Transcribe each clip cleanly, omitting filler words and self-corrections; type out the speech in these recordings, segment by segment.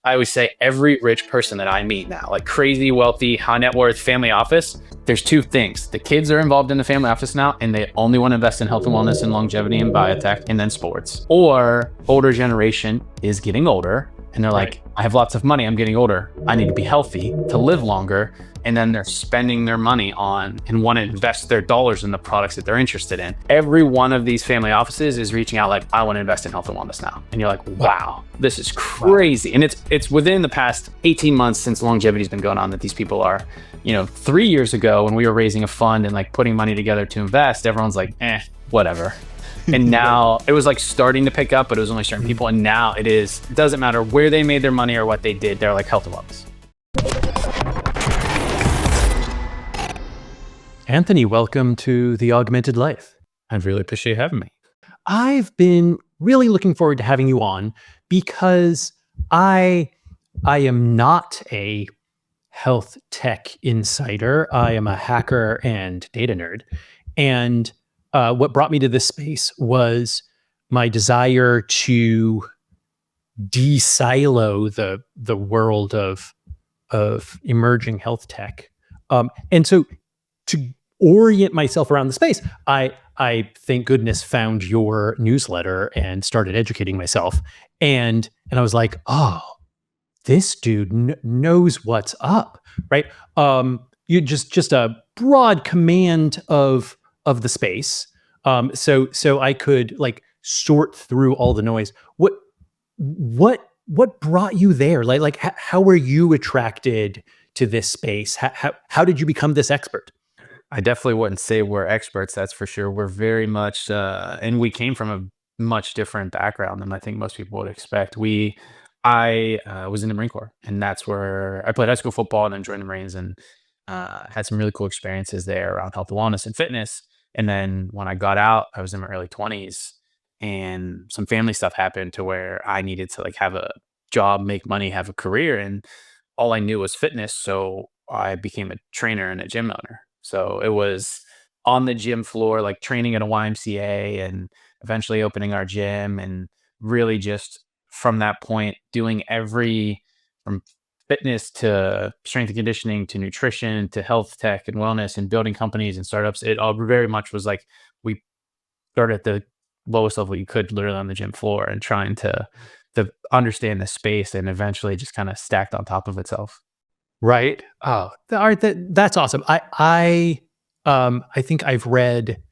I always say every rich person that I meet now, like crazy, wealthy, high net worth family office, there's two things. The kids are involved in the family office now, and they only want to invest in health and wellness and longevity and biotech and then sports. Or older generation is getting older and they're like, I have lots of money. I'm getting older. I need to be healthy to live longer. And then they're spending their money on and want to invest their dollars in the products that they're interested in. Every one of these family offices is reaching out like, I want to invest in health and wellness now. And you're like, wow, this is crazy. And it's within the past 18 months since longevity's been going on that these people are, 3 years ago when we were raising a fund and like putting money together to invest, everyone's like, whatever. And now it was like starting to pick up, but it was only certain people. And now it doesn't matter where they made their money or what they did. They're like health and wellness. Anthony, welcome to the Augmented Life. I really appreciate you having me. I've been really looking forward to having you on because I am not a health tech insider. I am a hacker and data nerd. And what brought me to this space was my desire to de-silo the world of emerging health tech. And so to orient myself around the space, I thank goodness found your newsletter and started educating myself. And I was like, oh, this dude knows what's up, right? You just a broad command of the space. So I could like sort through all the noise. What brought you there? Like how were you attracted to this space? How did you become this expert? I definitely wouldn't say we're experts, that's for sure. We're very much, and we came from a much different background than I think most people would expect. I was in the Marine Corps, and that's where I played high school football and then joined the Marines and had some really cool experiences there around health and wellness and fitness. And then when I got out, I was in my early 20s, and some family stuff happened to where I needed to like have a job, make money, have a career, and all I knew was fitness. So I became a trainer and a gym owner. So it was on the gym floor, like training at a YMCA and eventually opening our gym, and really just from that point doing from fitness to strength and conditioning to nutrition to health tech and wellness and building companies and startups. It all very much was like we started at the lowest level you could, literally on the gym floor, and trying to understand the space, and eventually just kind of stacked on top of itself. Right. Oh, that's awesome. I think I've read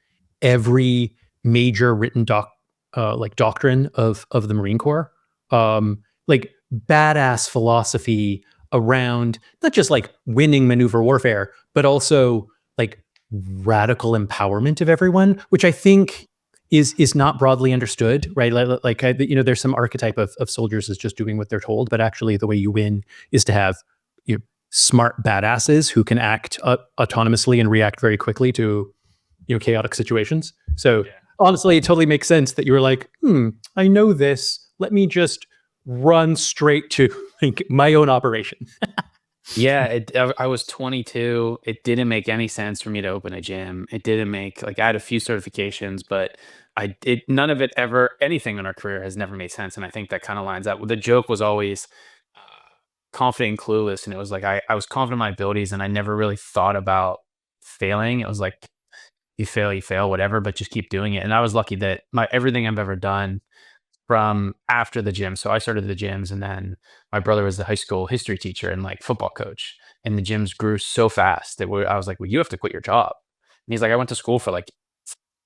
every major written doctrine of the Marine Corps. Like badass philosophy around not just like winning maneuver warfare, but also like radical empowerment of everyone, which I think is not broadly understood, right? Like there's some archetype of soldiers is just doing what they're told, but actually the way you win is to have smart badasses who can act autonomously and react very quickly to chaotic situations. So honestly, it totally makes sense that you were like, I know this. Let me just run straight to like my own operation. Yeah, I was 22. It didn't make any sense for me to open a gym. It didn't make I had a few certifications, but none of it ever, anything in our career has never made sense. And I think that kind of lines up. The joke was always confident and clueless, and it was like I was confident in my abilities, and I never really thought about failing. It was like you fail, whatever, but just keep doing it. And I was lucky that everything I've ever done from after the gym. So I started the gyms, and then my brother was the high school history teacher and like football coach, and the gyms grew so fast that I was like, well, you have to quit your job. And he's like, I went to school for like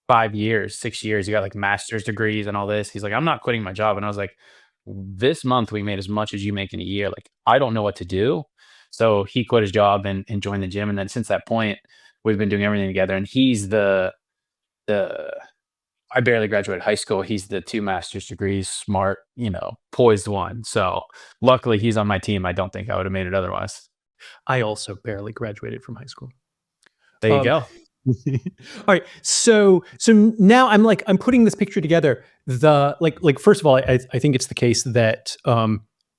5 years, 6 years. You got like master's degrees and all this. He's like, I'm not quitting my job. And I was like, this month we made as much as you make in a year. Like, I don't know what to do. So he quit his job and joined the gym. And then since that point, we've been doing everything together. And he's I barely graduated high school. He's the 2 master's degrees, smart, poised one. So luckily he's on my team. I don't think I would have made it otherwise. I also barely graduated from high school. There you go. All right. So now I'm putting this picture together. First of all, I think it's the case that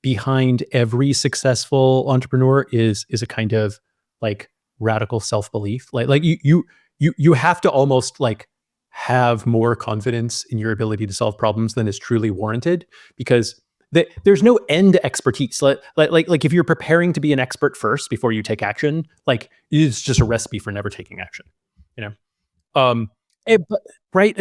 behind every successful entrepreneur is a kind of like radical self-belief. Like you have to almost like have more confidence in your ability to solve problems than is truly warranted, because there's no end to expertise. Like if you're preparing to be an expert first before you take action, like it's just a recipe for never taking action. You know. But, right.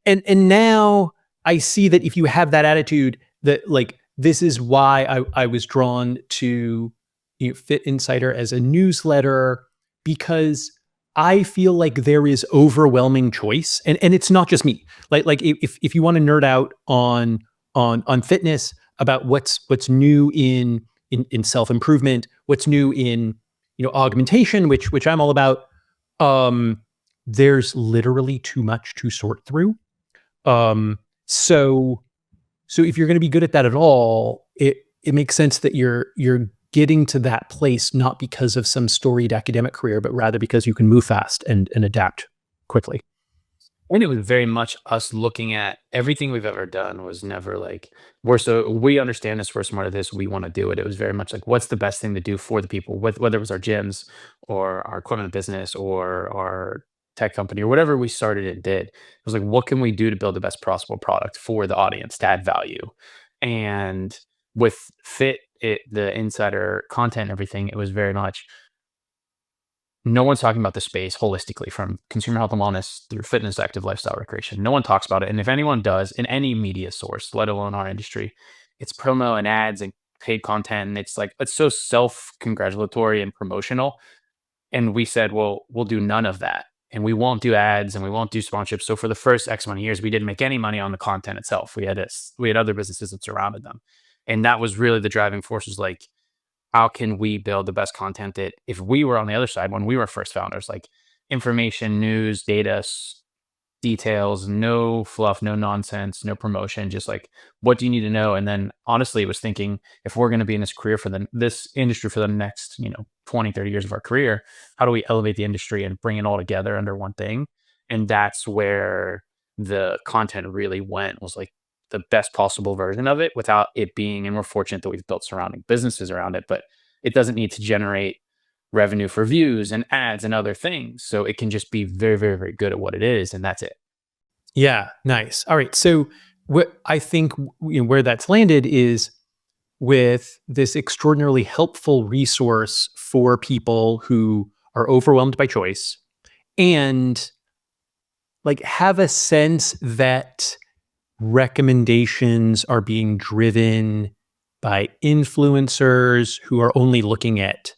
And now I see that if you have that attitude, that like this is why I was drawn to Fitt Insider as a newsletter, because I feel like there is overwhelming choice, and it's not just me. Like if you want to nerd out on fitness, about what's new in self improvement, what's new in augmentation, which I'm all about. Um, there's literally too much to sort through. Um, so so if you're going to be good at that at all, it makes sense that you're getting to that place not because of some storied academic career, but rather because you can move fast and adapt quickly. And it was very much us looking at everything we've ever done was never like, we understand this, we're smart at this, we want to do it. It was very much like, what's the best thing to do for the people, whether it was our gyms or our equipment business or our tech company or whatever we started and did. It was like, what can we do to build the best possible product for the audience to add value? And with Fit, the insider content and everything, it was very much no one's talking about the space holistically from consumer health and wellness through fitness, active lifestyle, recreation. No one talks about it. And if anyone does in any media source, let alone our industry, it's promo and ads and paid content. And it's like, it's so self congratulatory and promotional. And we said, well, we'll do none of that. And we won't do ads and we won't do sponsorships. So for the first X amount of years, we didn't make any money on the content itself. We had other businesses that surrounded them. And that was really the driving force, was like, how can we build the best content that if we were on the other side when we were first founders, like information, news, data, details, no fluff, no nonsense, no promotion, just like what do you need to know? And then honestly, it was thinking, if we're going to be in this career for this industry for the next 20, 30 years of our career, how do we elevate the industry and bring it all together under one thing? And that's where the content really went, was like the best possible version of it without it being, and we're fortunate that we've built surrounding businesses around it, but it doesn't need to generate revenue for views and ads and other things. So it can just be very, very, very good at what it is. And that's it. Yeah, nice. All right. So what I think where that's landed is with this extraordinarily helpful resource for people who are overwhelmed by choice and like have a sense that recommendations are being driven by influencers who are only looking at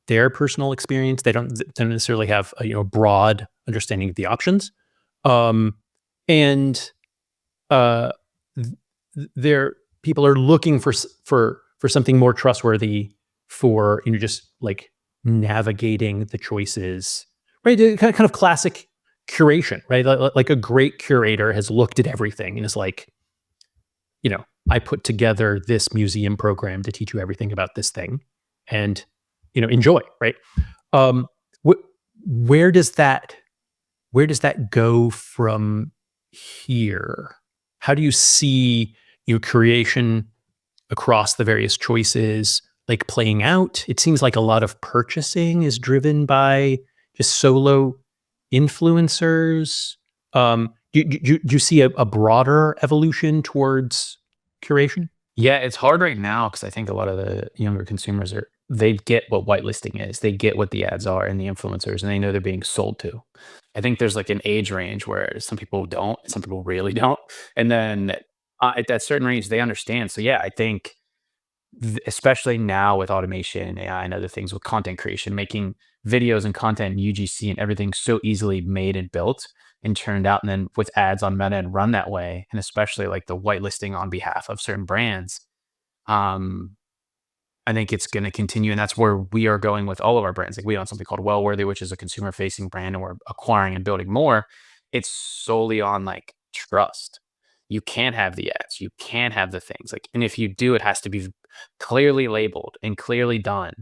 their personal experience. They don't necessarily have a broad understanding of the options. Um, and uh, there people are looking for something more trustworthy for just like navigating the choices, right? Kind of classic curation, right? Like a great curator has looked at everything and is like, I put together this museum program to teach you everything about this thing, and enjoy, right? Um, wh- where does that go from here? How do you see creation across the various choices like playing out? It seems like a lot of purchasing is driven by just solo influencers. Do you see a broader evolution towards curation? Yeah, it's hard right now because I think a lot of the younger consumers they get what whitelisting is. They get what the ads are and the influencers, and they know they're being sold to. I think there's like an age range where some people don't, some people really don't. And then at that certain range, they understand. So yeah, I think especially now with automation, AI, and other things with content creation, making videos and content in UGC and everything so easily made and built and turned out, and then with ads on Meta and run that way, and especially like the whitelisting on behalf of certain brands, um, I think it's going to continue, and that's where we are going with all of our brands. Like we own something called Wellworthy, which is a consumer-facing brand, and we're acquiring and building more. It's solely on like trust. You can't have the ads, you can't have the things like, and if you do, it has to be clearly labeled and clearly done.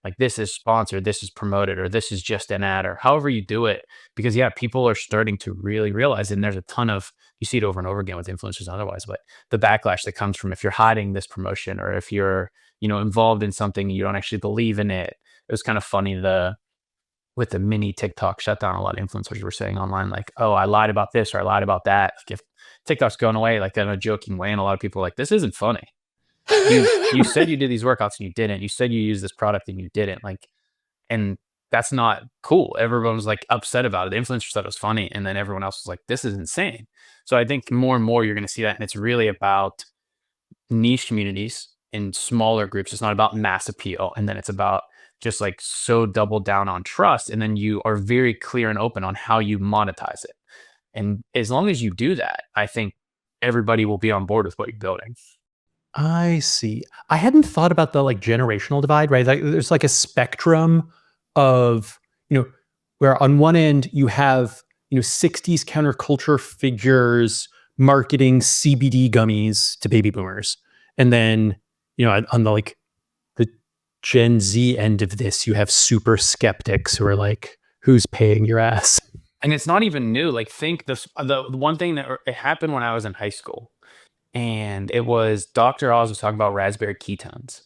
Like this is sponsored, this is promoted, or this is just an ad, or however you do it. Because yeah, people are starting to really realize it, and there's a ton of, you see it over and over again with influencers and otherwise, but the backlash that comes from if you're hiding this promotion, or if you're involved in something you don't actually believe in it. It was kind of funny with the mini TikTok shutdown. A lot of influencers were saying online like, "Oh, I lied about this or I lied about that." Like if TikTok's going away, like in a joking way, and a lot of people are like, "This isn't funny." You said you did these workouts and you didn't. You said you used this product and you didn't. Like, and that's not cool. Everyone was like upset about it. The influencer said it was funny, and then everyone else was like, "This is insane." So I think more and more you're going to see that, and it's really about niche communities in smaller groups. It's not about mass appeal, and then it's about just like so double down on trust, and then you are very clear and open on how you monetize it. And as long as you do that, I think everybody will be on board with what you're building. I see. I hadn't thought about the like generational divide, right? Like, there's like a spectrum of, where on one end you have, 60s counterculture figures marketing CBD gummies to baby boomers. And then, on the like the Gen Z end of this, you have super skeptics who are like, who's paying your ass? And it's not even new. Like, think this, the one thing that it happened when I was in high school, and it was Dr. Oz was talking about raspberry ketones.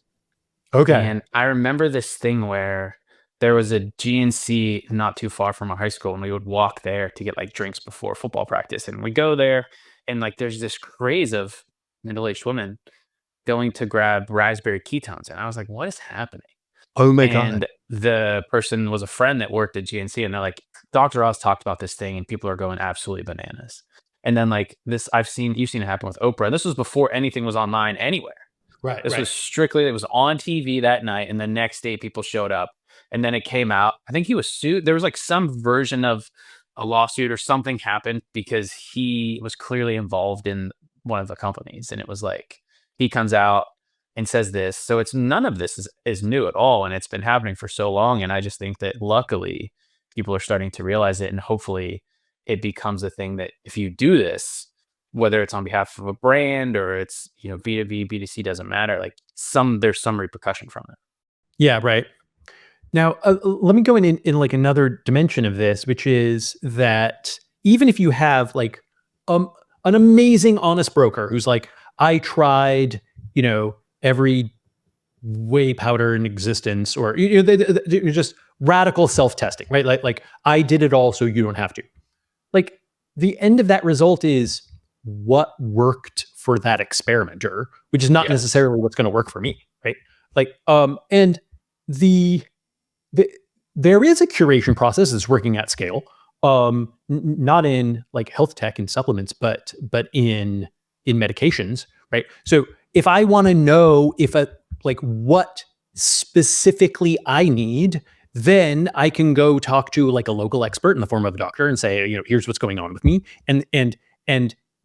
Okay. And I remember this thing where there was a GNC not too far from our high school, and we would walk there to get like drinks before football practice. And we go there, and like there's this craze of middle-aged women going to grab raspberry ketones. And I was like, what is happening? Oh my God. And the person was a friend that worked at GNC, and they're like, Dr. Oz talked about this thing, and people are going absolutely bananas. And then like this, you've seen it happen with Oprah. This was before anything was online anywhere. Right, This right. was strictly, it was on TV that night, and the next day people showed up, and then it came out. I think he was sued. There was like some version of a lawsuit or something happened because he was clearly involved in one of the companies, and it was like he comes out and says this. So it's none of this is new at all, and it's been happening for so long. And I just think that luckily people are starting to realize it, and hopefully it becomes a thing that if you do this, whether it's on behalf of a brand or it's, B2B, B2C, doesn't matter. Like there's some repercussion from it. Yeah, right. Now, let me go in like another dimension of this, which is that even if you have like um, an amazing honest broker who's like, I tried, every whey powder in existence, or they're just radical self testing, right? Like I did it all, so you don't have to. Like the end of that result is what worked for that experimenter, which is not Yes. necessarily what's going to work for me, right? Like, and the the, there is a curation process that's working at scale, not in like health tech and supplements, but in medications, right? So if I want to know if a like what specifically I need, then I can go talk to like a local expert in the form of a doctor and say, here's what's going on with me, and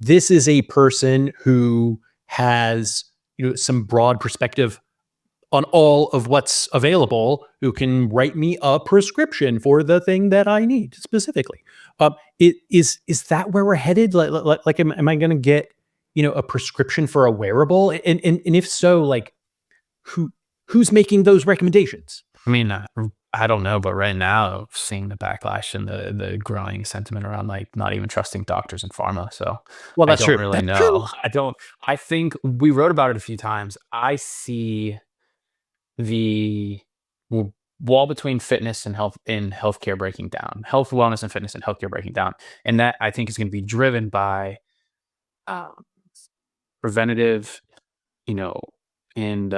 this is a person who has some broad perspective on all of what's available, who can write me a prescription for the thing that I need specifically. Is that where we're headed? Like am I going to get a prescription for a wearable? And if so, like who who's making those recommendations? I mean, I don't know, but right now, seeing the backlash and the growing sentiment around like not even trusting doctors and pharma. So Well, I that's don't true. really That's true. know. I don't. I think we wrote about it a few times. I see the wall between fitness and health in healthcare breaking down, health, wellness, and fitness and healthcare breaking down, and that I think is going to be driven by um, preventative, you know, and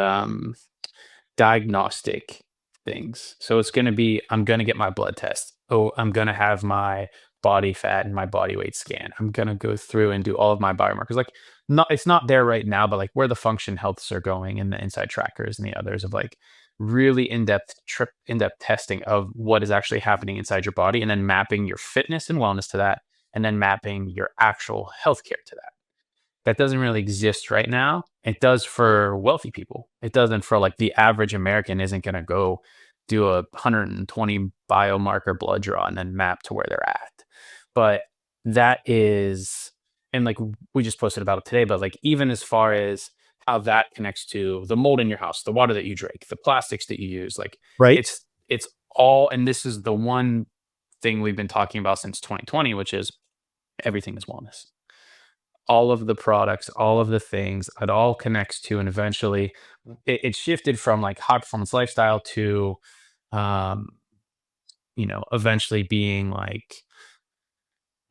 diagnostic things. So it's going to be, I'm going to get my blood test. Oh, I'm going to have my body fat and my body weight scan. I'm going to go through and do all of my biomarkers. Like, not, it's not there right now, but like where the function healths are going and the inside trackers and the others of like really in-depth testing of what is actually happening inside your body, and then mapping your fitness and wellness to that, and then mapping your actual healthcare to that doesn't really exist right now. It does for wealthy people. It doesn't for like the average American isn't going to go do a 120 biomarker blood draw and then map to where they're at. But that is, and like we just posted about it today, but like even as far as how that connects to the mold in your house, the water that you drink, the plastics that you use, like Right. it's all, and this is the one thing we've been talking about since 2020, which is everything is wellness. All of the products, all of the things, it all connects to, and eventually it shifted from like high performance lifestyle to, um, eventually being like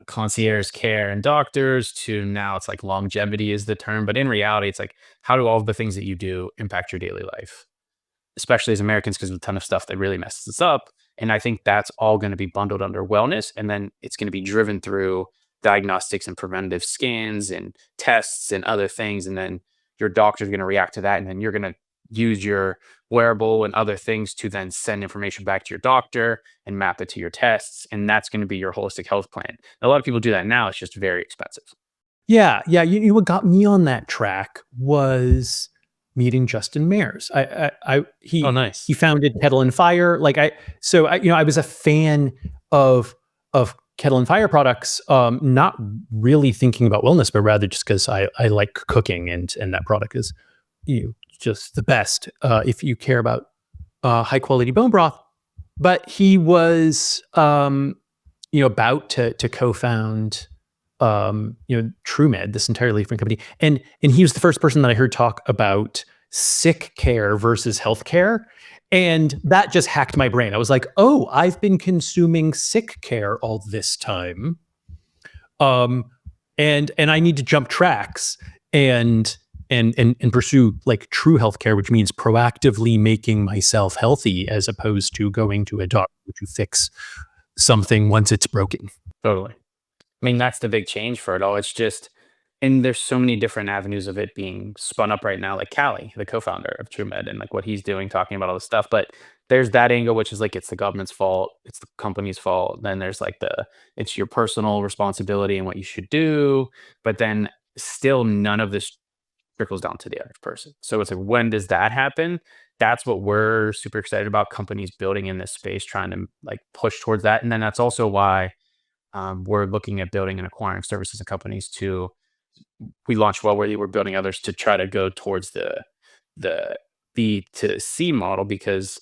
concierge care and doctors to now it's like longevity is the term. But in reality, it's like, how do all of the things that you do impact your daily life? Especially as Americans, because of a ton of stuff that really messes us up. And I think that's all going to be bundled under wellness. And then it's going to be driven through diagnostics and preventative scans and tests and other things. And then your doctor's going to react to that. And then you're going to use your wearable and other things to then send information back to your doctor and map it to your tests. And that's going to be your holistic health plan. A lot of people do that now. It's just very expensive. Yeah, yeah. What got me on that track was meeting Justin Mares. Oh, He nice. founded Kettle and Fire. I was a fan of Kettle and Fire products, not really thinking about wellness, but rather just because I like cooking, and that product is just the best if you care about high quality bone broth. But he was about to co-found TrueMed, this entirely different company. And he was the first person that I heard talk about sick care versus healthcare. And that just hacked my brain. I was like, oh, I've been consuming sick care all this time. And I need to jump tracks and pursue like true healthcare, which means proactively making myself healthy as opposed to going to a doctor to fix something once it's broken. Totally. I mean, that's the big change for it all. It's just, and there's so many different avenues of it being spun up right now, like Callie, the co-founder of TrueMed, and like what he's doing, talking about all this stuff. But there's that angle, which is like it's the government's fault, it's the company's fault. Then there's like it's your personal responsibility and what you should do. But then still, none of this trickles down to the average person. So it's like, when does that happen? That's what we're super excited about. Companies building in this space, trying to like push towards that, and then that's also why we're looking at building and acquiring services and companies to. We launched Wellworthy. We're building others to try to go towards the B to C model, because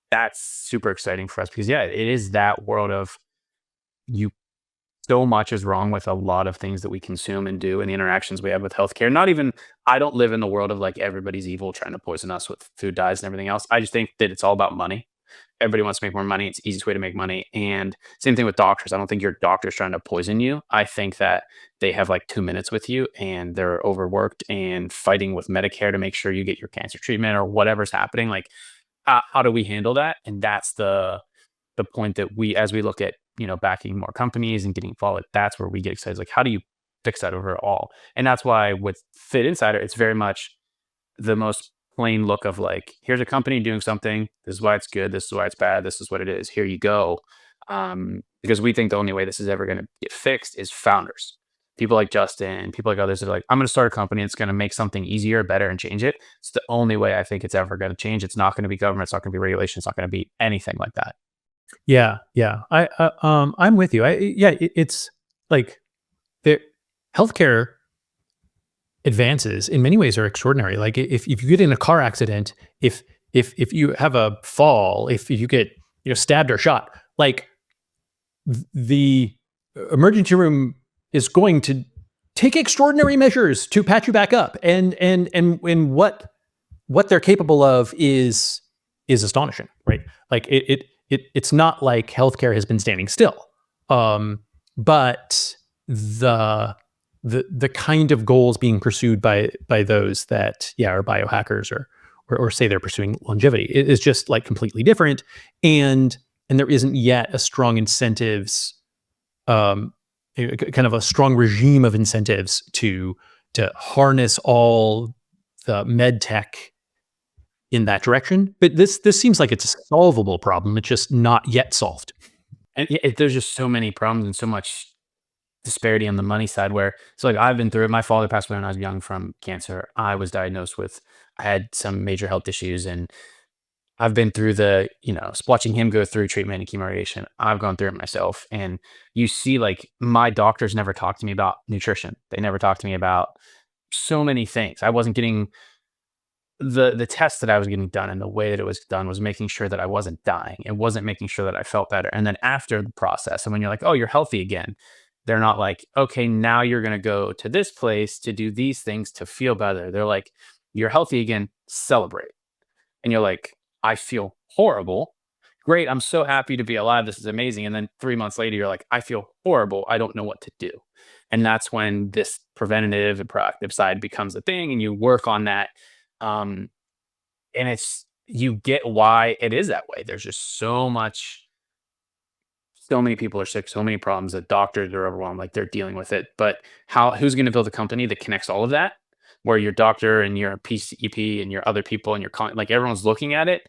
that's super exciting for us. Because yeah, it is that world of you. So much is wrong with a lot of things that we consume and do, and the interactions we have with healthcare. Not even, I don't live in the world of like everybody's evil trying to poison us with food dyes and everything else. I just think that it's all about money. Everybody wants to make more money. It's the easiest way to make money. And same thing with doctors. I don't think your doctor's trying to poison you. I think that they have like 2 minutes with you and they're overworked and fighting with Medicare to make sure you get your cancer treatment or whatever's happening. Like, how do we handle that? And that's the point that we, as we look at, backing more companies and getting followed, that's where we get excited. Like, how do you fix that overall? And that's why with Fitt Insider, it's very much the most plain look of like, here's a company doing something. This is why it's good. This is why it's bad. This is what it is. Here you go. Because we think the only way this is ever going to get fixed is founders. People like Justin, people like others that are like, I'm going to start a company. It's going to make something easier, better, and change it. It's the only way I think it's ever going to change. It's not going to be government. It's not going to be regulation. It's not going to be anything like that. Yeah, yeah. I'm with you. It's like the healthcare advances in many ways are extraordinary. Like if you get in a car accident, if you have a fall, if you get stabbed or shot, like the emergency room is going to take extraordinary measures to patch you back up, and what they're capable of is astonishing, right? Like it's not like healthcare has been standing still, but the kind of goals being pursued by those that are biohackers or say they're pursuing longevity is just like completely different, and there isn't yet a strong incentives, kind of a strong regime of incentives to harness all the med tech in that direction. But this seems like it's a solvable problem. It's just not yet solved. And there's just so many problems and so much disparity on the money side where, so like I've been through it. My father passed away when I was young from cancer. I was diagnosed with, I had some major health issues, and I've been through watching him go through treatment and chemo radiation. I've gone through it myself. And you see, like, my doctors never talked to me about nutrition. They never talked to me about so many things. I wasn't getting the test that I was getting done, and the way that it was done was making sure that I wasn't dying. It wasn't making sure that I felt better. And then after the process, and when you're like, oh, you're healthy again, they're not like, okay, now you're going to go to this place to do these things to feel better. They're like, you're healthy again, celebrate. And you're like, I feel horrible. great. I'm so happy to be alive. This is amazing. And then 3 months later, you're like, I feel horrible. I don't know what to do. And that's when this preventative and proactive side becomes a thing, and you work on that. Um, and you get why it is that way. There's just so many people are sick, so many problems that doctors are overwhelmed, like they're dealing with it. But who's going to build a company that connects all of that, where your doctor and your PCP and your other people and like everyone's looking at it?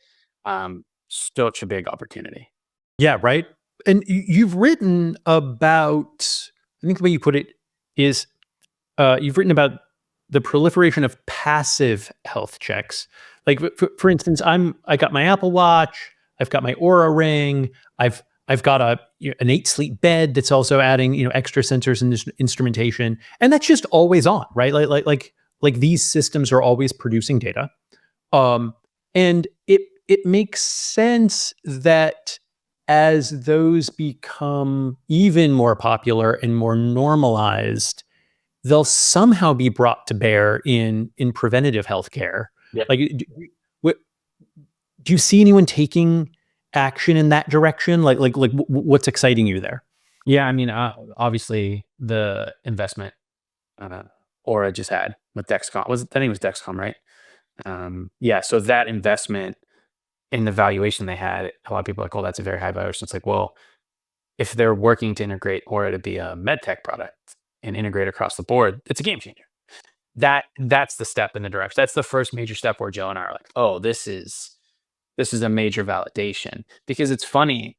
Such a big opportunity. Yeah, right? And you've written about, I think the way you put it is, you've written about the proliferation of passive health checks. Like for instance, I got my Apple Watch, I've got my Aura ring, I've got an 8 sleep bed that's also adding, extra sensors and instrumentation, and that's just always on, right? Like these systems are always producing data. And it makes sense that as those become even more popular and more normalized, they'll somehow be brought to bear in preventative healthcare. Yeah. Like, what, do you see anyone taking action in that direction? What's exciting you there? Yeah, I mean, obviously the investment uh, Aura just had with Dexcom, was that name was Dexcom, right? Yeah, so that investment in the valuation they had, a lot of people are like, "Oh, that's a very high valuation." It's like, well, if they're working to integrate Aura to be a med tech product and integrate across the board, it's a game changer. That's the step in the direction. That's the first major step where Joe and I are like, "Oh, this is a major validation." Because it's funny,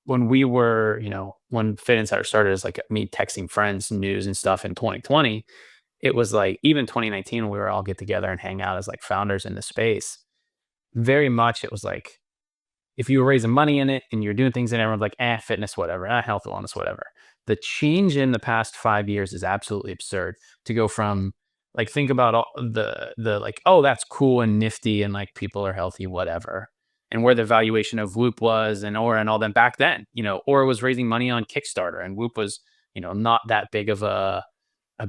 when we were, when Fitt Insider started as like me texting friends news and stuff in 2020, it was like even 2019 when we were all get together and hang out as like founders in the space. Very much it was like, if you were raising money in it and you're doing things and everyone's like, fitness, whatever, health, wellness, whatever. The change in the past 5 years is absolutely absurd. To go from, like, think about all the like, oh, that's cool and nifty and like people are healthy, whatever. And where the valuation of Whoop was and Aura and all them back then, Aura was raising money on Kickstarter and Whoop was, not that big of a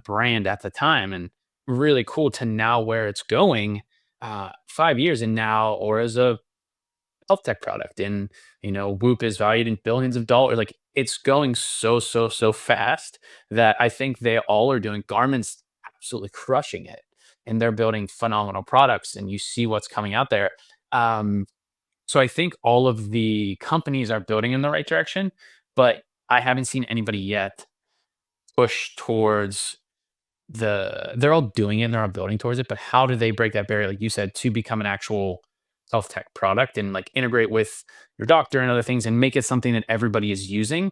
brand at the time. And really cool to now where it's going, 5 years. And now Aura's a health tech product, and Whoop is valued in billions of dollars. Like, it's going so fast that I think they all are doing. Garmin's absolutely crushing it, and they're building phenomenal products, and you see what's coming out there. So I think all of the companies are building in the right direction, but I haven't seen anybody yet push towards they're all doing it and they're all building towards it, but how do they break that barrier, like you said, to become an actual health tech product and like integrate with your doctor and other things and make it something that everybody is using?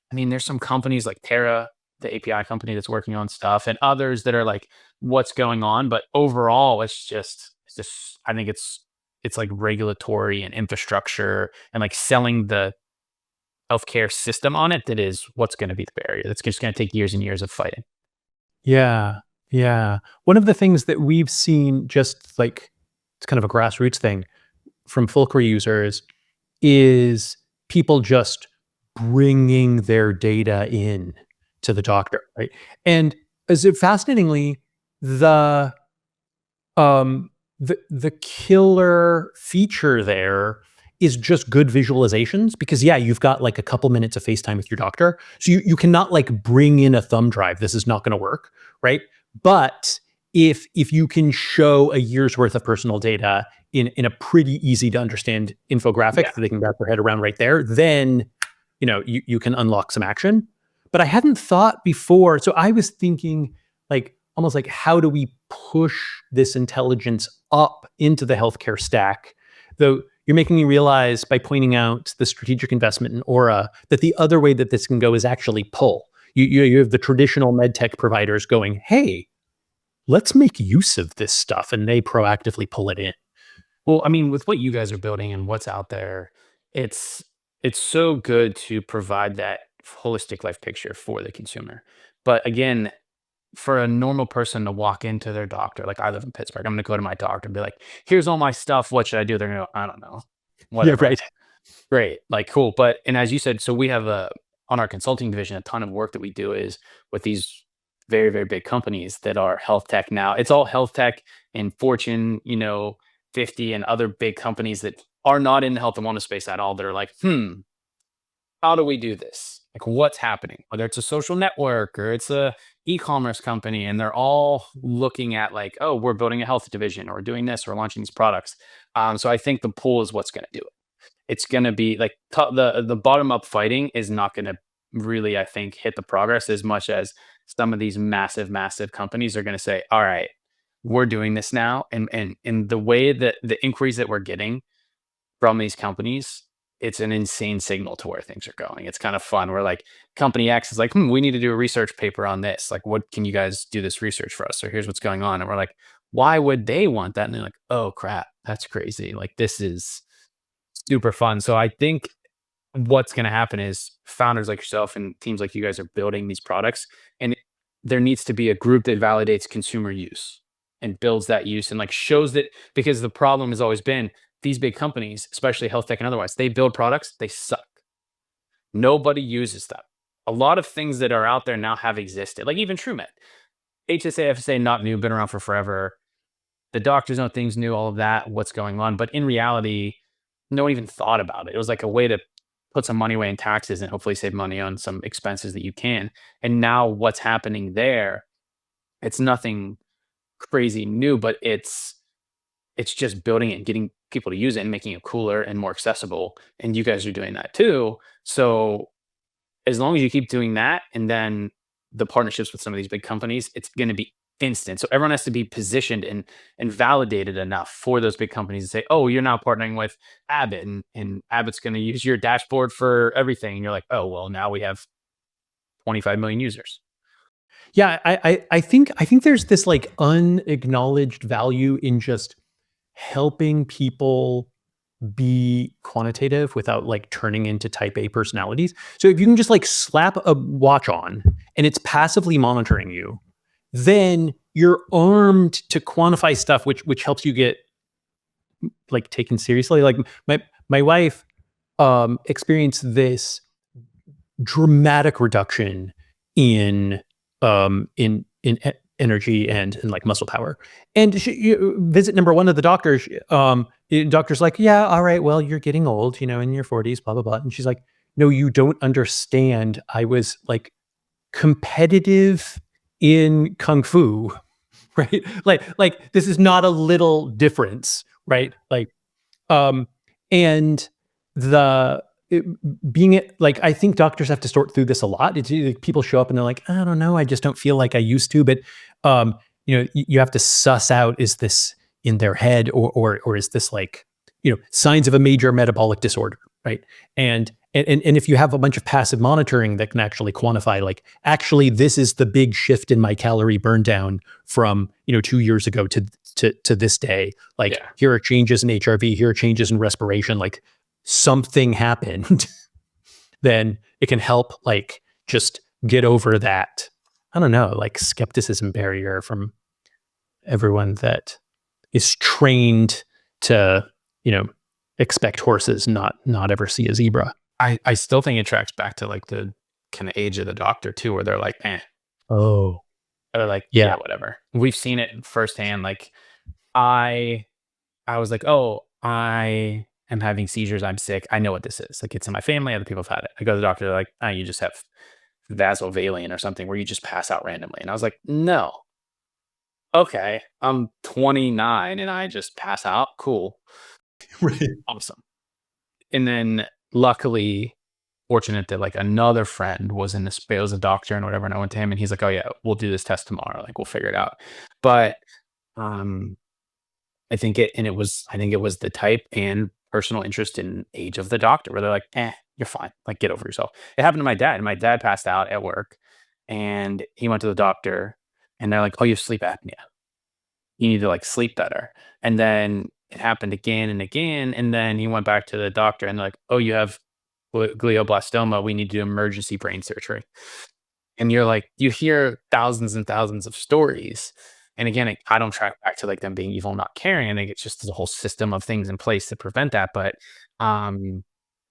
I mean, there's some companies like Terra, the API company, that's working on stuff, and others that are like, what's going on? But overall, it's just I think it's like regulatory and infrastructure and like selling the healthcare system on it that is what's going to be the barrier. That's just going to take years and years of fighting. Yeah. Yeah. One of the things that we've seen, just like, it's kind of a grassroots thing from Fulcra users, is people just bringing their data in to the doctor, right? And as it fascinatingly, the the killer feature there is just good visualizations, because yeah, you've got like a couple minutes of FaceTime with your doctor. So you cannot like bring in a thumb drive. This is not going to work, right? But if you can show a year's worth of personal data in a pretty easy to understand Yeah. infographic that they can wrap their head around right there, then you can unlock some action. But I hadn't thought before. So I was thinking, like, almost like, how do we push this intelligence up into the healthcare stack? Though you're making me realize, by pointing out the strategic investment in Aura, that the other way that this can go is actually pull. You have the traditional med tech providers going, hey, let's make use of this stuff, and they proactively pull it in. Well, I mean, with what you guys are building and what's out there, it's it's so good to provide that holistic life picture for the consumer. But again, for a normal person to walk into their doctor, like I live in Pittsburgh, I'm gonna go to my doctor and be like, "Here's all my stuff. What should I do?" They're gonna go, "I don't know. Yeah, Whatever." right. Great, like, cool. But and as you said, so we have a on our consulting division, a ton of work that we do is with these very, very big companies that are health tech now. It's all health tech and Fortune, 50 and other big companies that are not in the health and wellness space at all. They're like, how do we do this? Like, what's happening? Whether it's a social network or it's a e-commerce company, and they're all looking at like, oh, we're building a health division, or doing this, or launching these products. So I think the pool is what's going to do it. It's going to be like the bottom up fighting is not going to really, I think, hit the progress as much as some of these massive, massive companies are going to say, all right, we're doing this now, and the way that the inquiries that we're getting from these companies, it's an insane signal to where things are going. It's kind of fun. We're like, company X is like, we need to do a research paper on this. Like, what can you guys do this research for us? Or here's what's going on. And we're like, why would they want that? And they're like, oh crap, that's crazy. Like, this is super fun. So I think what's going to happen is founders like yourself and teams like you guys are building these products, and there needs to be a group that validates consumer use and builds that use and like shows that, because the problem has always been these big companies, especially health tech and otherwise, they build products, they suck. Nobody uses them. A lot of things that are out there now have existed, like even TrueMed, HSA, FSA, not new, been around for forever. The doctors know things new, all of that, what's going on. But in reality, no one even thought about it. It was like a way to put some money away in taxes and hopefully save money on some expenses that you can. And now what's happening there, it's nothing crazy new, but it's just building it and getting people to use it and making it cooler and more accessible. And you guys are doing that too. So as long as you keep doing that, and then the partnerships with some of these big companies, it's going to be instant. So everyone has to be positioned and validated enough for those big companies to say, "Oh, you're now partnering with Abbott, and Abbott's going to use your dashboard for everything." And you're like, "Oh, well, now we have 25 million users." Yeah, I think there's this like unacknowledged value in just helping people be quantitative without like turning into type A personalities. So if you can just like slap a watch on and it's passively monitoring you, then you're armed to quantify stuff which helps you get like taken seriously. Like my wife experienced this dramatic reduction in energy and like muscle power. And visit number one of the doctors. Doctor's like, yeah, all right, well, you're getting old, in your 40s, blah blah blah. And she's like, no, you don't understand. I was like competitive in kung fu, right? Like this is not a little difference, right? Like um, and the it, being it like I think doctors have to sort through this a lot. It's like people show up and they're like, I don't know, I just don't feel like I used to. But you have to suss out, is this in their head, or is this like signs of a major metabolic disorder, right? And if you have a bunch of passive monitoring that can actually quantify, like, actually, this is the big shift in my calorie burn down from 2 years ago to this day. Like, Yeah. here are changes in HRV, here are changes in respiration. Like, something happened. Then it can help, like, just get over that. I don't know, like skepticism barrier from everyone that is trained to, expect horses, not ever see a zebra. I still think it tracks back to like the kind of age of the doctor too, where they're like, Oh, they're like, yeah. yeah, whatever. We've seen it firsthand. Like, I I was like, oh, I am having seizures. I'm sick. I know what this is. Like, it's in my family. Other people have had it. I go to the doctor. They're like, oh, you just have vasovalian or something where you just pass out randomly. And I was like, no. Okay. I'm 29 and I just pass out. Cool. Right. Awesome. And then luckily, fortunate that like another friend was in this space, was a doctor and whatever. And I went to him and he's like, oh, yeah, we'll do this test tomorrow. Like, we'll figure it out. But um, I think it was the type and personal interest and age of the doctor where they're like, you're fine. Like, get over yourself. It happened to my dad. My dad passed out at work and he went to the doctor and they're like, oh, you have sleep apnea. You need to like sleep better. And then it happened again and again. And then he went back to the doctor and they're like, oh, you have glioblastoma. We need to do emergency brain surgery. And you're like, you hear thousands and thousands of stories. And again, I don't track back to like them being evil, not caring. I think it's just the whole system of things in place to prevent that. But um,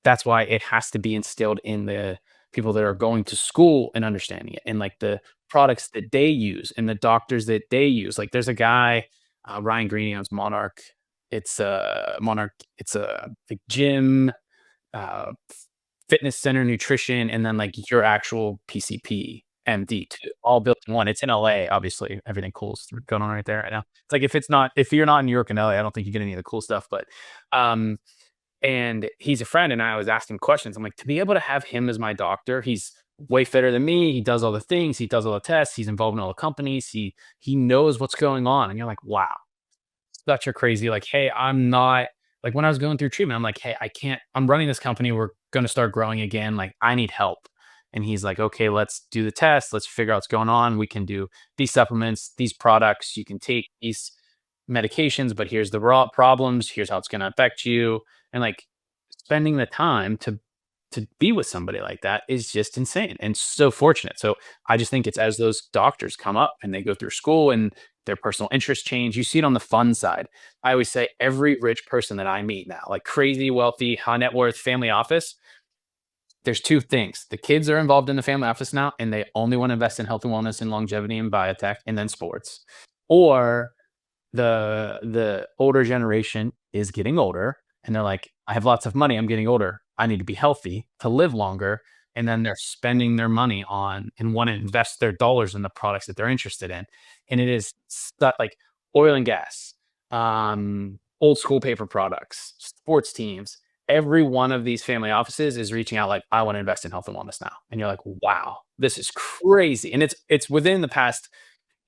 that's why it has to be instilled in the people that are going to school and understanding it, and like the products that they use and the doctors that they use. Like, there's a guy, Ryan Greeny, owns Monarch It's a Monarch. It's a like gym, uh, fitness center, nutrition, and then like your actual PCP, MD too, all built in one. It's in LA, obviously. Everything cool is going on right there right now. It's like if you're not in New York and LA, I don't think you get any of the cool stuff. But um, and he's a friend, and I was asking questions. I'm like, to be able to have him as my doctor, he's way fitter than me. He does all the things, he does all the tests, he's involved in all the companies, he knows what's going on. And you're like, wow, such a crazy, like, hey, I'm not like when I was going through treatment, I'm like, hey, I can't, I'm running this company, we're gonna start growing again. Like, I need help. And he's like, okay, let's do the test, let's figure out what's going on. We can do these supplements, these products, you can take these medications, but here's the raw problems, here's how it's gonna affect you. And like spending the time to be with somebody like that is just insane and so fortunate. So I just think it's as those doctors come up and they go through school and their personal interests change, you see it on the fun side. I always say every rich person that I meet now, like crazy, wealthy, high net worth family office, there's two things. The kids are involved in the family office now, and they only want to invest in health and wellness and longevity and biotech and then sports. Or the older generation is getting older and they're like, I have lots of money, I'm getting older, I need to be healthy to live longer. And then they're spending their money on and want to invest their dollars in the products that they're interested in. And it is stuff like oil and gas, old school paper products, sports teams. Every one of these family offices is reaching out like, I want to invest in health and wellness now. And you're like, wow, this is crazy. And it's within the past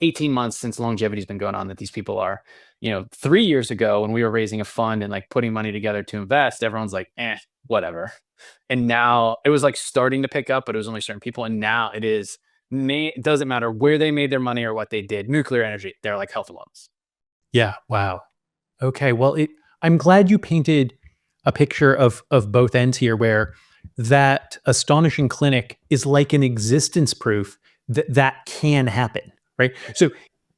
18 months since longevity's been going on that these people are, 3 years ago when we were raising a fund and like putting money together to invest, everyone's like, whatever. And now it was like starting to pick up, but it was only certain people. And now it doesn't matter where they made their money or what they did. Nuclear energy, they're like health and wellness. Yeah. Wow. Okay. Well, I'm glad you painted a picture of both ends here, where that astonishing clinic is like an existence proof that that can happen, right? So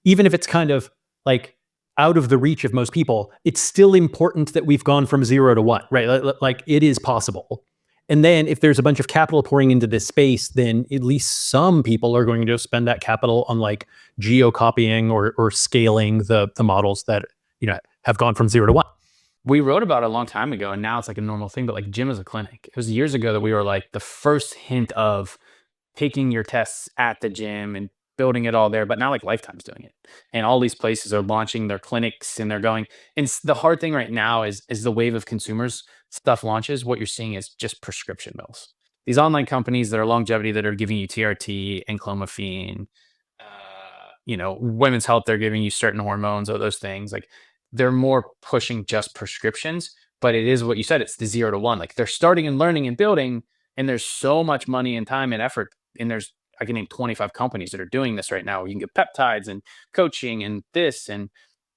even if it's kind of like out of the reach of most people, it's still important that we've gone from 0 to 1, right? Like it is possible. And then if there's a bunch of capital pouring into this space, then at least some people are going to spend that capital on like geocopying or scaling the models that have gone from 0 to 1. We wrote about it a long time ago, and now it's like a normal thing, but like gym is a clinic. It was years ago that we were like the first hint of taking your tests at the gym and building it all there. But now like Lifetime's doing it, and all these places are launching their clinics and they're going. And the hard thing right now is the wave of consumers stuff launches. What you're seeing is just prescription mills. These online companies that are longevity that are giving you TRT and clomiphene, women's health. They're giving you certain hormones or those things. Like they're more pushing just prescriptions. But it is what you said. It's the 0 to 1. Like they're starting and learning and building, and there's so much money and time and effort. And I can name 25 companies that are doing this right now. You can get peptides and coaching and this. And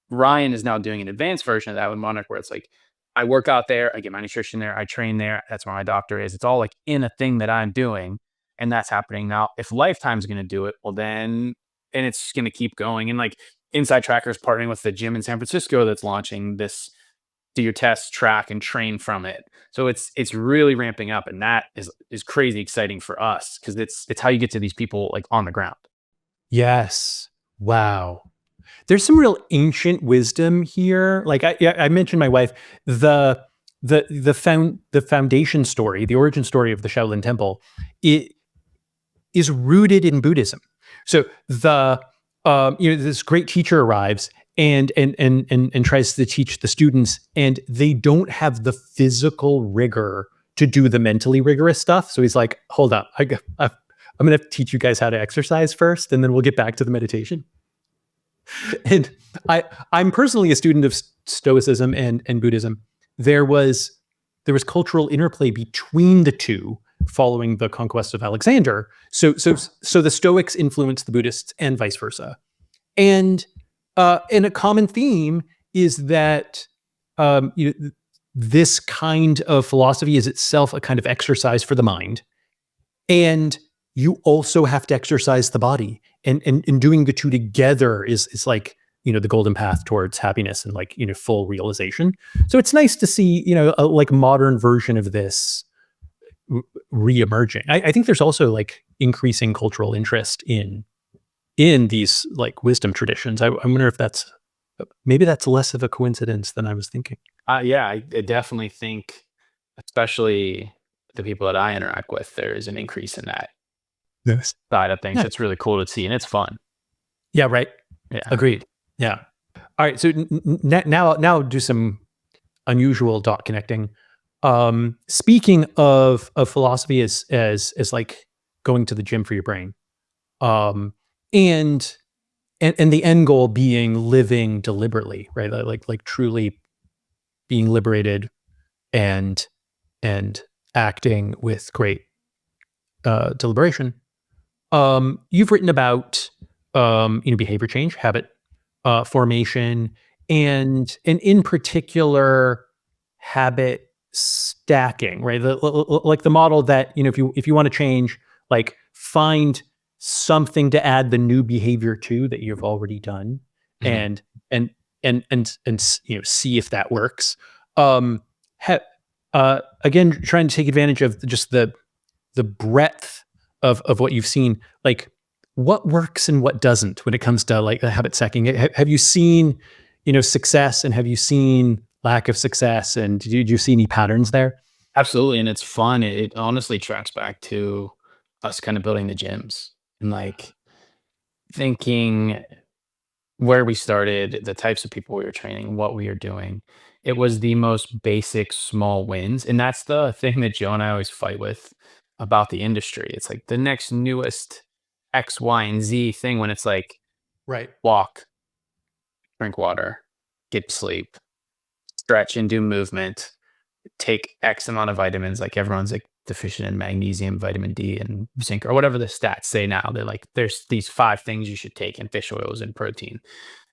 Ryan is now doing an advanced version of that with Monarch, where it's like, I work out there, I get my nutrition there, I train there. That's where my doctor is. It's all like in a thing that I'm doing. And that's happening now. If Lifetime's going to do it, well, then, and it's going to keep going. And like Inside Tracker is partnering with the gym in San Francisco that's launching this do your tests, track, and train from it. So it's really ramping up, and that is crazy exciting for us because it's how you get to these people like on the ground. Yes. Wow. There's some real ancient wisdom here. Like I mentioned my wife, the foundation story, the origin story of the Shaolin Temple, it is rooted in Buddhism. So this great teacher arrives and tries to teach the students, and they don't have the physical rigor to do the mentally rigorous stuff. So he's like, hold up, I'm going to teach you guys how to exercise first, and then we'll get back to the meditation. And I'm personally a student of Stoicism and Buddhism. There was cultural interplay between the two following the conquest of Alexander. So the Stoics influenced the Buddhists and vice versa. And a common theme is that this kind of philosophy is itself a kind of exercise for the mind, and you also have to exercise the body, and doing the two together is like the golden path towards happiness and like full realization. So it's nice to see a like modern version of this re-emerging. I think there's also like increasing cultural interest in these like wisdom traditions. I wonder if that's Maybe that's less of a coincidence than I was thinking. Yeah, I definitely think, especially the people that I interact with, there is an increase in that Yes. side of things. Yeah. It's really cool to see, and it's fun. Yeah, right. Yeah, Agreed. Yeah. All right. So now do some unusual dot connecting. Speaking of philosophy as like going to the gym for your brain, um, and and the end goal being living deliberately, right? Like truly being liberated and and acting with great deliberation. You've written about behavior change, habit formation, and in particular habit stacking, right? Like the model that if you want to change, like find something to add the new behavior to that you've already done, mhm. and and see if that works. Um, ha, Again, trying to take advantage of just the breadth of what you've seen, like what works and what doesn't when it comes to like the habit stacking. Have you seen, success, and have you seen lack of success, and did you see any patterns there? Absolutely, and it's fun. It honestly tracks back to us kind of building the gyms and like thinking where we started, the types of people we were training, what we were doing. It was the most basic small wins. And that's the thing that Joe and I always fight with about the industry. It's like the next newest X, Y, and Z thing when it's like Right. walk, drink water, get sleep, stretch and do movement, take X amount of vitamins. Like everyone's like deficient in magnesium, vitamin D, and zinc, or whatever the stats say now. They're like, there's these 5 things you should take, and fish oils and protein.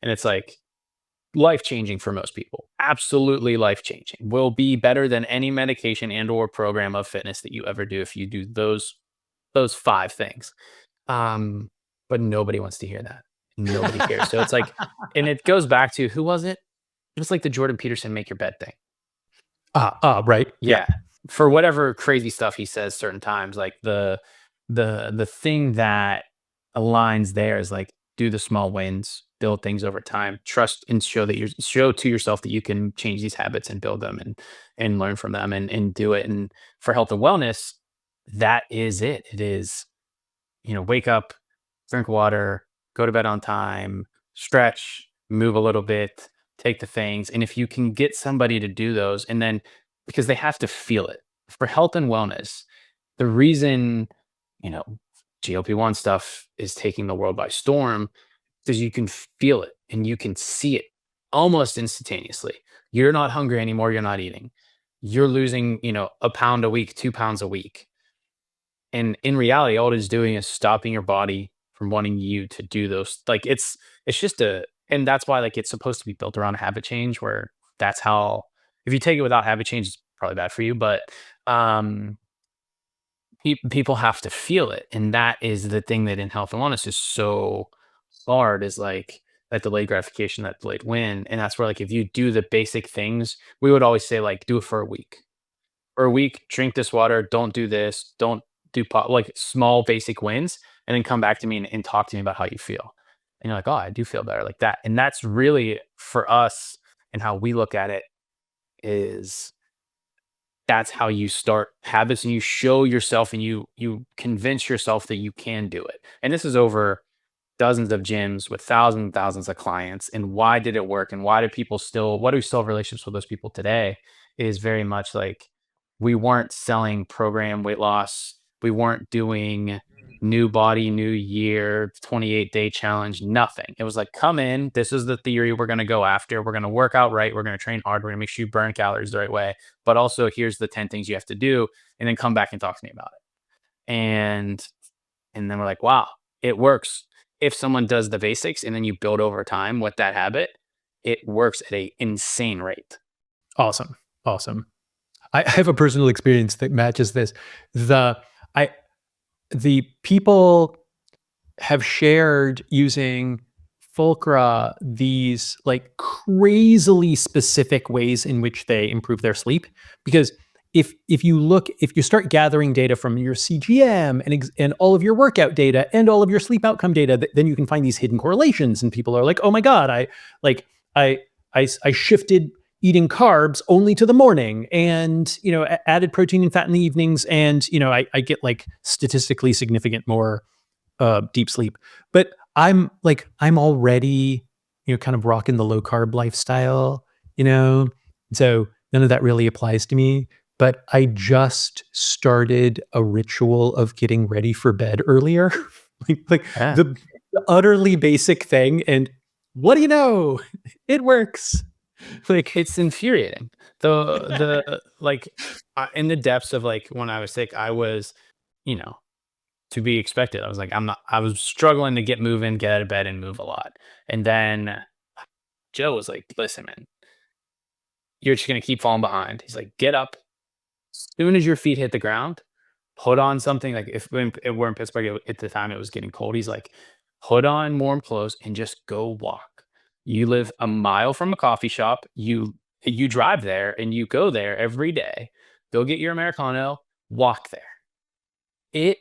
And it's like life changing for most people. Absolutely life changing. Will be better than any medication and or program of fitness that you ever do if you do those 5 things. Um, but nobody wants to hear that. Nobody cares. So it's like, and it goes back to who was it? It was like the Jordan Peterson make your bed thing. Right. Yeah. Yeah. For whatever crazy stuff he says certain times, like the thing that aligns there is like do the small wins, build things over time, trust and show to yourself that you can change these habits and build them and learn from them and do it. And for health and wellness, that is it. It is, wake up, drink water, go to bed on time, stretch, move a little bit, take the things. And if you can get somebody to do those, and then because they have to feel it for health and wellness, the reason, you know, GLP-1 stuff is taking the world by storm is you can feel it and you can see it almost instantaneously. You're not hungry anymore. You're not eating. You're losing, a pound a week, 2 pounds a week. And in reality, all it is doing is stopping your body from wanting you to do those. Like it's just and that's why like it's supposed to be built around a habit change where that's how if you take it without habit change, it's probably bad for you. But um people have to feel it. And that is the thing that in health and wellness is so hard is like that delayed gratification, that delayed win. And that's where like if you do the basic things, we would always say like do it for a week for a week, drink this water, don't do this, don't do like small basic wins, and then come back to me and talk to me about how you feel. And you're like, oh, I do feel better like that. And that's really for us and how we look at it is that's how you start habits and you show yourself and you convince yourself that you can do it. And this is over dozens of gyms with thousands and thousands of clients. And why did it work? And why do we still have relationships with those people today? Is very much like we weren't selling program weight loss. We weren't doing new body, new year, 28-day challenge, nothing. It was like, come in. This is the theory we're going to go after. We're going to work out right. We're going to train hard. We're going to make sure you burn calories the right way. But also, here's the 10 things you have to do. And then come back and talk to me about it. And then we're like, wow, it works. If someone does the basics and then you build over time with that habit, it works at a insane rate. Awesome. Awesome. I have a personal experience that matches this. The I the people have shared using Fulcra these like crazily specific ways in which they improve their sleep. Because if you start gathering data from your CGM and all of your workout data and all of your sleep outcome data, then you can find these hidden correlations. And people are like, oh my God, I I shifted eating carbs only to the morning, and added protein and fat in the evenings, and I get like statistically significant more deep sleep. But I'm already kind of rocking the low carb lifestyle, you know, so none of that really applies to me. But I just started a ritual of getting ready for bed earlier, like Yeah. the utterly basic thing, and what do you know? It works. Like, It's infuriating. The like, in the depths of, like, when I was sick, I was, you know, to be expected. I was like, I was struggling to get moving, get out of bed and move a lot. And then Joe was like, "Listen, man, you're just gonna keep falling behind." He's like, "Get up. As soon as your feet hit the ground, put on something." Like, if when we're in Pittsburgh, at the time it was getting cold. He's like, "Put on warm clothes and just go walk. You live a mile from a coffee shop. You drive there and you go there every day. Go get your Americano, walk there." It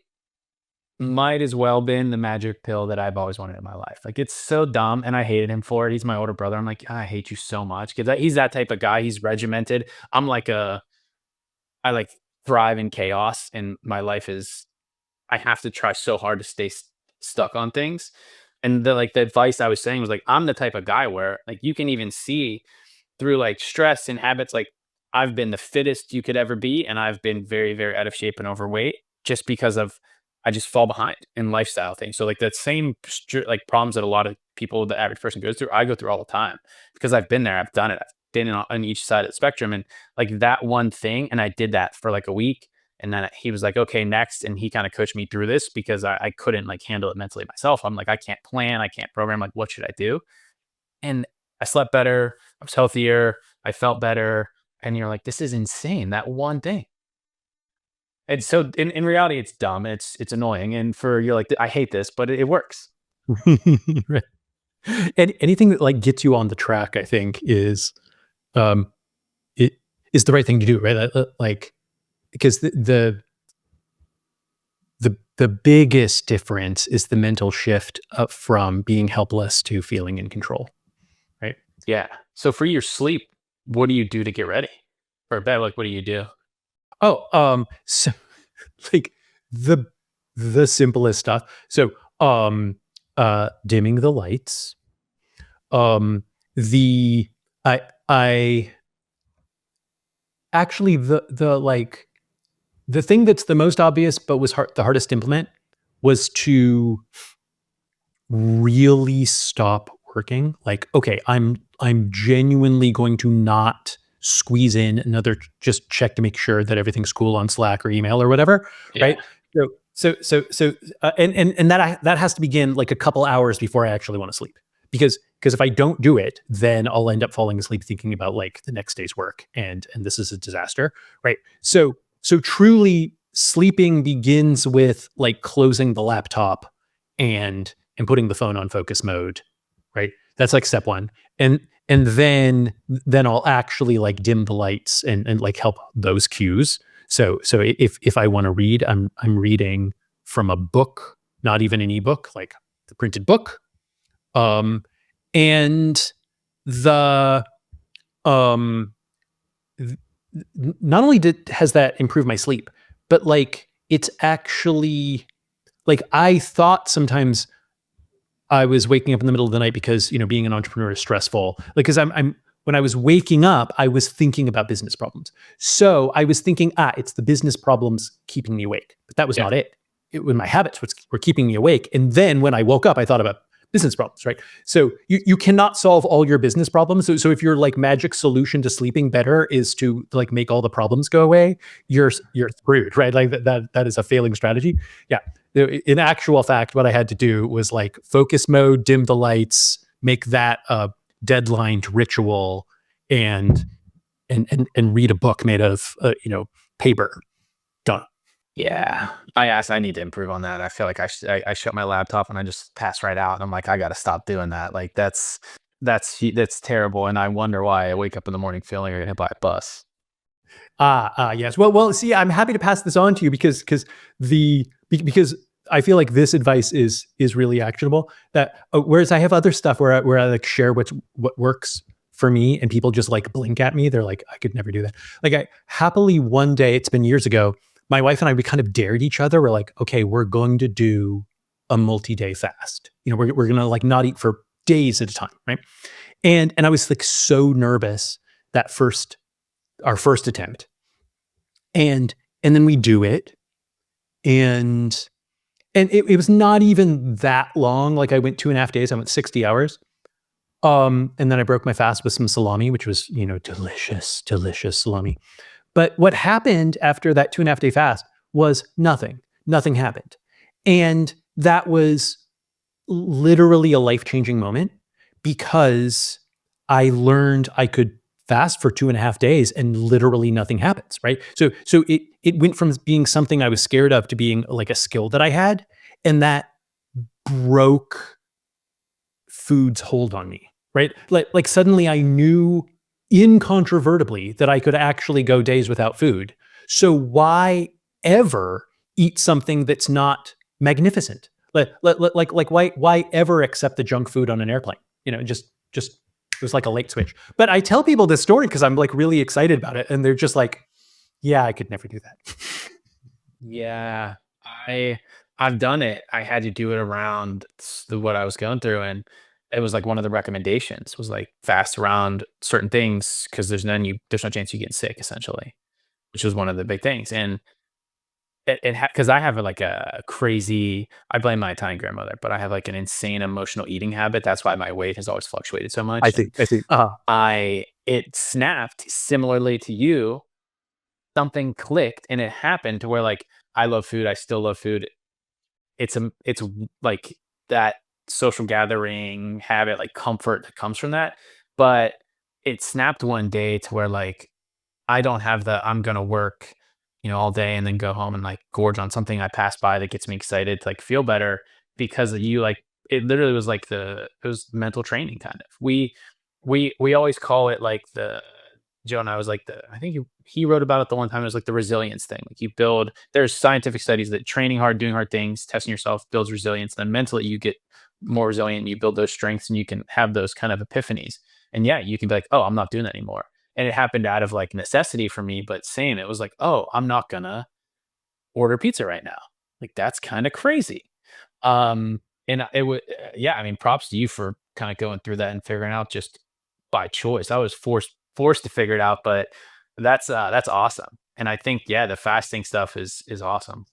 might as well been the magic pill that I've always wanted in my life. Like, it's so dumb, and I hated him for it. He's my older brother. I'm like, "I hate you so much," because he's that type of guy. He's regimented. I'm like I like thrive in chaos, and my life is I have to try so hard to stay stuck on things. And the advice I was saying was like, I'm the type of guy where, like, you can even see through, like, stress and habits. Like, I've been the fittest you could ever be, and I've been very, very out of shape and overweight just because of I just fall behind in lifestyle things. So, like, that same like problems that a lot of people, the average person goes through, I go through all the time because I've been there, I've done it, I've been on each side of the spectrum, and like that one thing, and I did that for like a week, and then he was like, "Okay, next," and he kind of coached me through this because I couldn't like handle it mentally myself. I'm like, I can't plan, I can't program. Like, what should I do? And I slept better, I was healthier, I felt better. And you're like, this is insane. That one thing. And so in reality, it's dumb. It's annoying. And for you're like, I hate this, but it works. right. And anything that like gets you on the track, I think, um, it is the right thing to do, right? Like, because the biggest difference is the mental shift up from being helpless to feeling in control, right? Yeah. So for your sleep, what do you do to get ready for bed? Like, what do you do? Oh, so like the the simplest stuff. So, dimming the lights. Um, the I actually the thing that's the most obvious but was the hardest to implement was to really stop working. Like, okay, I'm genuinely going to not squeeze in another just check to make sure that everything's cool on Slack or email or whatever, Yeah. right? And that has to begin like a couple hours before I actually want to sleep, because if I don't do it, then I'll end up falling asleep thinking about like the next day's work, and this is a disaster, right? So truly sleeping begins with like closing the laptop and putting the phone on focus mode, right? That's like step one. And then I'll actually like dim the lights and like help those cues. So if I want to read, I'm reading from a book, not even an ebook, like the printed book. And the um not only has that improved my sleep, but like it's actually like I thought sometimes I was waking up in the middle of the night because being an entrepreneur is stressful. Like, because I'm when I was waking up, I was thinking about business problems. So I was thinking, it's the business problems keeping me awake. But that was Yeah. not it. It was my habits which were keeping me awake. And then when I woke up, I thought about business problems, right? So you cannot solve all your business problems. So if your like magic solution to sleeping better is to like make all the problems go away, you're screwed, right? Like that is a failing strategy. Yeah. In actual fact, what I had to do was like focus mode, dim the lights, make that a deadlined ritual, and and read a book made of paper. Done. Yeah. I need to improve on that. I feel like I shut my laptop and I just pass right out. And I'm like, I got to stop doing that. Like, that's terrible. And I wonder why I wake up in the morning feeling like I get hit by a bus. Yes. Well. See, I'm happy to pass this on to you because I feel like this advice is really actionable. That whereas I have other stuff where I like share what works for me, and people just like blink at me. They're like, I could never do that. Like I happily one day, it's been years ago, my wife and I, we kind of dared each other. We're like, okay, we're going to do a multi-day fast. We're gonna like not eat for days at a time, right? And I was like so nervous that our first attempt, and then we do it, and it was not even that long. Like I went 2.5 days. I went 60 hours. And then I broke my fast with some salami, which was, delicious, delicious salami. But what happened after that 2.5 day fast was nothing. Nothing happened. And that was literally a life-changing moment because I learned I could fast for 2.5 days and literally nothing happens, right? So it went from being something I was scared of to being like a skill that I had, and that broke food's hold on me, right? Like suddenly I knew incontrovertibly that I could actually go days without food. So why ever eat something that's not magnificent? Like why ever accept the junk food on an airplane? Just it was like a light switch. But I tell people this story because I'm like really excited about it, and they're just like, yeah, I could never do that. Yeah, I I've done it. I had to do it around what I was going through, and it was like one of the recommendations was like fast around certain things because there's no chance you get sick essentially, which was one of the big things. And because I have like a crazy, I blame my Italian grandmother, but I have like an insane emotional eating habit. That's why my weight has always fluctuated so I much. see. And I see. it snapped similarly to you. Something clicked and it happened to where like I love food. I still love food. Like that social gathering habit, like comfort that comes from that. But it snapped one day to where like I don't have the I'm gonna work, all day and then go home and like gorge on something I pass by that gets me excited to like feel better because of you. Like it literally was like it was mental training kind of. We always call it like the Joe and I was like I think he wrote about it the one time. It was like the resilience thing. Like there's scientific studies that training hard, doing hard things, testing yourself builds resilience. Then mentally you get more resilient, you build those strengths and you can have those kind of epiphanies. And yeah, you can be like, oh, I'm not doing that anymore. And it happened out of like necessity for me, but same, it was like, oh, I'm not gonna order pizza right now. Like that's kind of crazy. And it would, yeah, I mean, props to you for kind of going through that and figuring out just by choice. I was forced to figure it out, but that's awesome. And I think, yeah, the fasting stuff is awesome.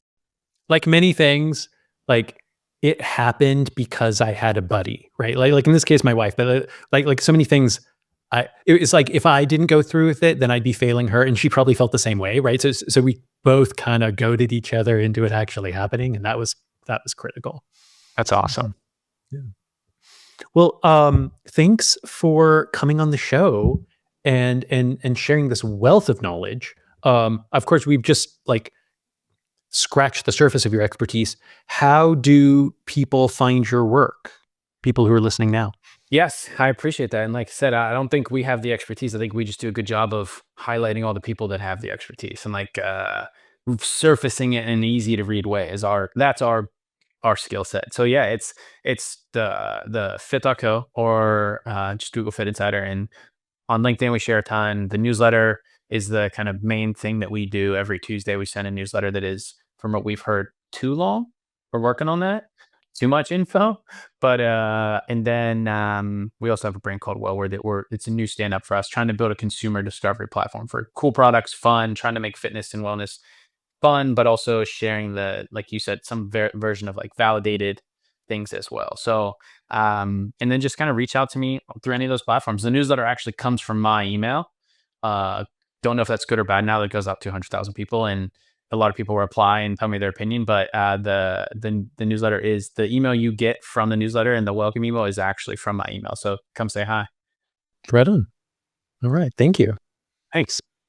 Like many things, like it happened because I had a buddy, right? Like in this case, my wife, but like so many things. It's like if I didn't go through with it, then I'd be failing her, and she probably felt the same way, right? So we both kind of goaded each other into it actually happening, and that was critical. That's awesome. Yeah. Well, thanks for coming on the show and sharing this wealth of knowledge. Of course, we've just like scratched the surface of your expertise. How do people find your work? People who are listening now. Yes, I appreciate that. And like I said, I don't think we have the expertise. I think we just do a good job of highlighting all the people that have the expertise and like surfacing it in an easy to read way is our skill set. So yeah, it's the fit.co or just Google Fitt Insider. And on LinkedIn we share a ton. The newsletter is the kind of main thing that we do every Tuesday. We send a newsletter that is, from what we've heard, too long. We're working on that. Too much info. But and then we also have a brand called Wellward it's a new stand up for us, trying to build a consumer discovery platform for cool products, fun, trying to make fitness and wellness fun, but also sharing like you said, some version of like validated things as well. So, and then just kind of reach out to me through any of those platforms. The newsletter actually comes from my email. Uh, don't know if that's good or bad now that it goes out to 100,000 people and a lot of people reply and tell me their opinion, but the newsletter is the email you get from the newsletter, and the welcome email is actually from my email. So come say hi. Right on. All right. Thank you. Thanks.